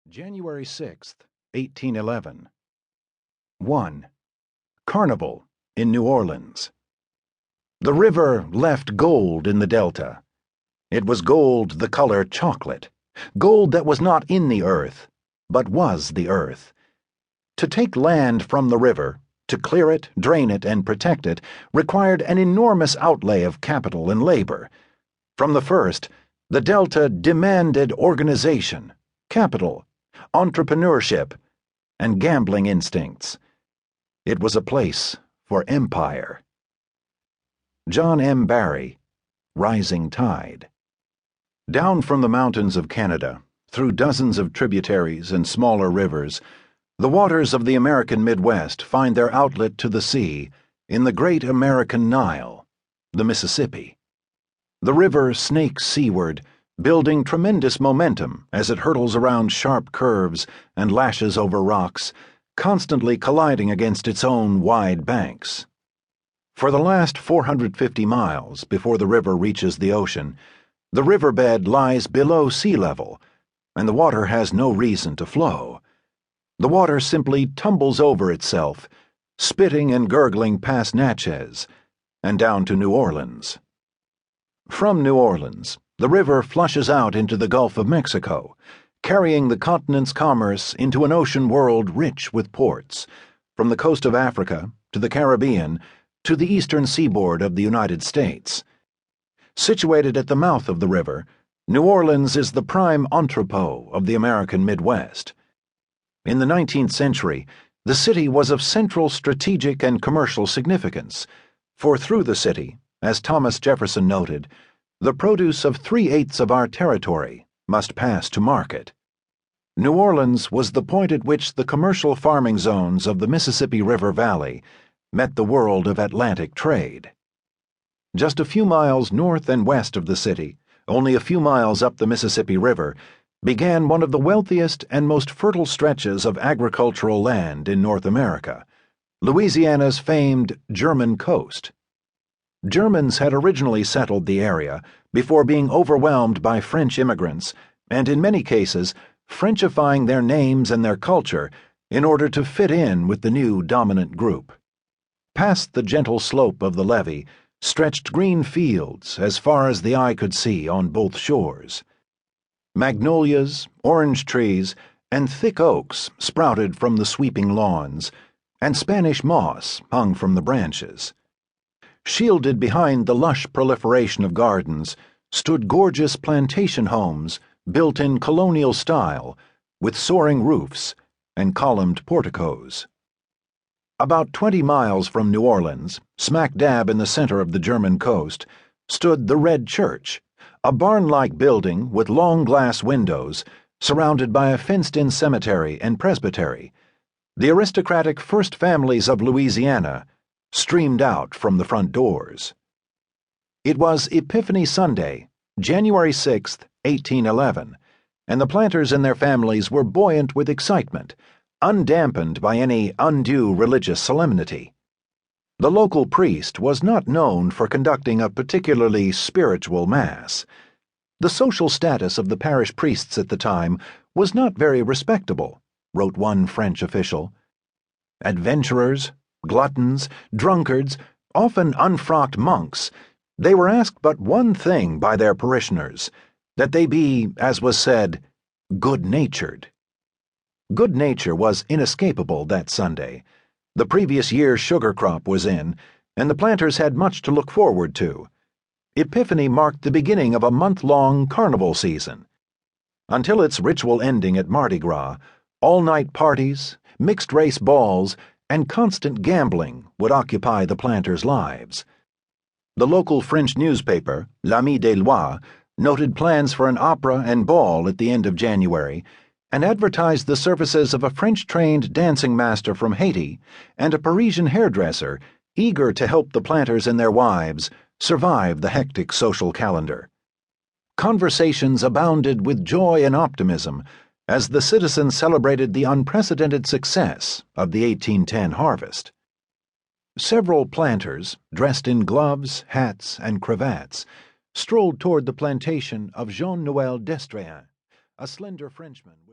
January 6th, 1811. 1. Carnival in New Orleans. The river left gold in the delta. It was gold the color chocolate, gold that was not in the earth, but was the earth. To take land from the river, to clear it, drain it, and protect it, required an enormous outlay of capital and labor. From the first, the delta demanded organization, capital, entrepreneurship, and gambling instincts. It was a place for empire. John M. Barry, Rising Tide. Down from the mountains of Canada, through dozens of tributaries and smaller rivers, the waters of the American Midwest find their outlet to the sea in the great American Nile, the Mississippi. The river snakes seaward, building tremendous momentum as it hurtles around sharp curves and lashes over rocks, constantly colliding against its own wide banks. For the last 450 miles before the river reaches the ocean, the riverbed lies below sea level, and the water has no reason to flow. The water simply tumbles over itself, spitting and gurgling past Natchez and down to New Orleans. From New Orleans, the river flushes out into the Gulf of Mexico, carrying the continent's commerce into an ocean world rich with ports, from the coast of Africa to the Caribbean to the eastern seaboard of the United States. Situated at the mouth of the river, New Orleans is the prime entrepot of the American Midwest. In the 19th century, the city was of central strategic and commercial significance, for through the city, as Thomas Jefferson noted, the produce of 3/8 of our territory must pass to market. New Orleans was the point at which the commercial farming zones of the Mississippi River Valley met the world of Atlantic trade. Just a few miles north and west of the city, only a few miles up the Mississippi River, began one of the wealthiest and most fertile stretches of agricultural land in North America, Louisiana's famed German coast. Germans had originally settled the area before being overwhelmed by French immigrants, and in many cases, Frenchifying their names and their culture in order to fit in with the new dominant group. Past the gentle slope of the levee stretched green fields as far as the eye could see on both shores. Magnolias, orange trees, and thick oaks sprouted from the sweeping lawns, and Spanish moss hung from the branches. Shielded behind the lush proliferation of gardens stood gorgeous plantation homes built in colonial style, with soaring roofs and columned porticos. About 20 miles from New Orleans, smack dab in the center of the German coast, stood the Red Church, a barn-like building with long glass windows, surrounded by a fenced-in cemetery and presbytery. The aristocratic first families of Louisiana streamed out from the front doors. It was Epiphany Sunday, January 6th, 1811, and the planters and their families were buoyant with excitement, undampened by any undue religious solemnity. The local priest was not known for conducting a particularly spiritual mass. The social status of the parish priests at the time was not very respectable, wrote one French official. Adventurers, gluttons, drunkards, often unfrocked monks, they were asked but one thing by their parishioners, that they be, as was said, good-natured. Good nature was inescapable that Sunday. The previous year's sugar crop was in, and the planters had much to look forward to. Epiphany marked the beginning of a month-long carnival season. Until its ritual ending at Mardi Gras, all-night parties, mixed-race balls, and constant gambling would occupy the planters' lives. The local French newspaper, L'Ami des Lois, noted plans for an opera and ball at the end of January, and advertised the services of a French-trained dancing master from Haiti and a Parisian hairdresser eager to help the planters and their wives survive the hectic social calendar. Conversations abounded with joy and optimism as the citizens celebrated the unprecedented success of the 1810 harvest. Several planters, dressed in gloves, hats, and cravats, strolled toward the plantation of Jean-Noël Destréhan, a slender Frenchman with